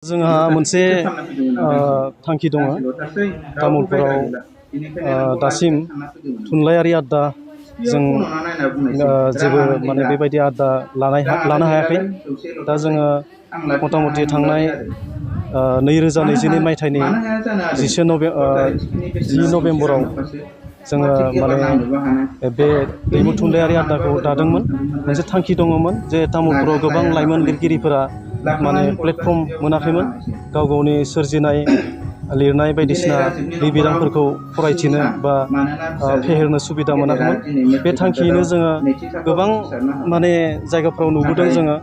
जोंहा मोनसे थांखि दङ तामुलपुराव दासिम थुनलाइयारि आड्डा जों जेबो माने बेबायदि आड्डा लानो हायाखै। दा जोङो मथा मथि थांनाय 2022 मायथाइनि 10 नभेम्बराव जोङो माने बे दैमु थुनलाइयारि आड्डाखौ दादोंमोन। मोनसे थांखि दङमोन जे तामुलपुराव गोबां लाइमोन लिरगिरिफोरा माने प्लेटफर्म मोनाखैमोन गाव गावनि सोरजिनाय लिरनाय बायदिसिना लिरबिदांफोरखौ फरायथिनो बा फेहेरनो सुबिदा मोनाखैमोन। बे थांखियैनो जोङो गोबां माने जायगाफ्राव नुबोदों जोङो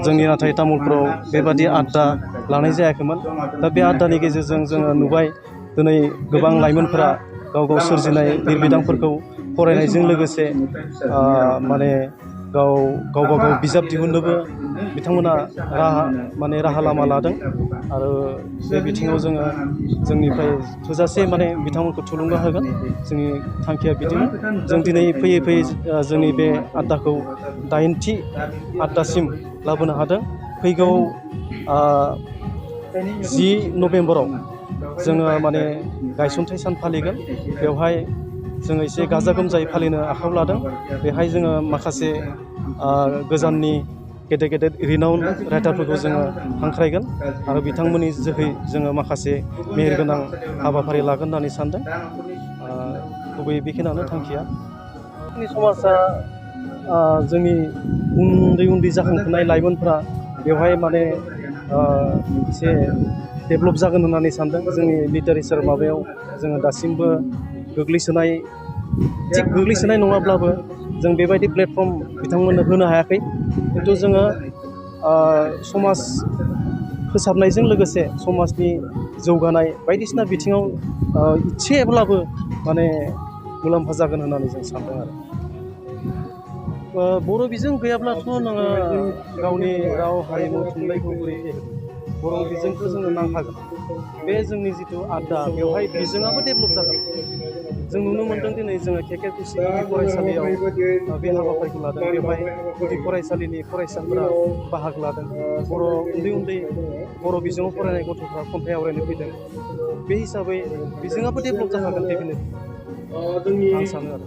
जोंनि नाथाय तामुलपुराव बेबादि आड्डा लानाय जायाखैमोन। दा बे आड्डानि गेजेरजों जोङो नुबाय दिनै गोबां लाइमोनफोरा गाव गाव सोरजिनाय लिरबिदांफोरखौ फरायनायजों लोगोसे माने गावबा गाव बिजाब दिहुननोबो बिथांमोना राहा लामा लादों। आरो बे बिथिङाव जोङो जोंनिफ्राय थोजासे माने बिथांमोनखौ थुलुंगा होगोन। जोंनि थांखिया बिदिनो जों दिनै फैयै फैयै जोंनि बे आड्डाखौ 8थि आड्डासिम लाबोनो हादों। फैगौ 10 नभेम्बराव जोङो माने गायसनथाइ सान फालिगोन। बेवहाय जोङो एसे गाजा गोमजायै फालिनो आखायाव लादों। बेहाय जोङो माखासे गोजाननि गेदेर गेदेर रिनाउन राइटारफोरखौ जोङो हांख्रायगोन आरो बिथांमोननि जोहै जोङो माखासे मेहेरगोनां हाबाफारि लागोन होननानै सानदों। गुबैयै बेखिनियानो थांखिया। जोंनि समाजा जोंनि उन्दै जाखांफुनाय लाइमोनफ्रा बेवहाय माने एसे डेभेलप जागोन होननानै सानदों। जोंनि लिटारेचार माबायाव जोङो दासिमबो गोग्लैसोनाय नङाब्लाबो जों बेबायदि प्लेटफर्म बिथांमोननो होनो हायाखै। खिन्थु जोङो समाज फोसाबनायजों लोगोसे समाजनि जौगानाय बायदिसिना बिथिङाव इसेब्लाबो माने मुलाम्फा जागोन होननानै जों सानदों आरो। बर' बिजों गैयाब्लाथ' नोङो गावनि राव हारिमु थुनलाइखौ बोरै फेहेरनो? बर' बिजोंखौ जोंनो नांखागोन। बे जोंनि जिथु आड्डा बेवहाय बिजोङाबो डेभेलप जागोन। जों नुनो मोनदों दिनै जोङो KKKC गुदि फरायसालियाव बे हाबाफारिखौ लादों। बेवहाय गुदि फरायसालिनि फरायसाफोरा बाहागो लादों। उन्दै बर' बिजोङाव फरायनाय गथ'फ्रा खन्थाइ आवरायनो फैदों। बे हिसाबै बिजोङाबो डेभेलप जाखागोन डेफिनेटलि आं सानो आरो।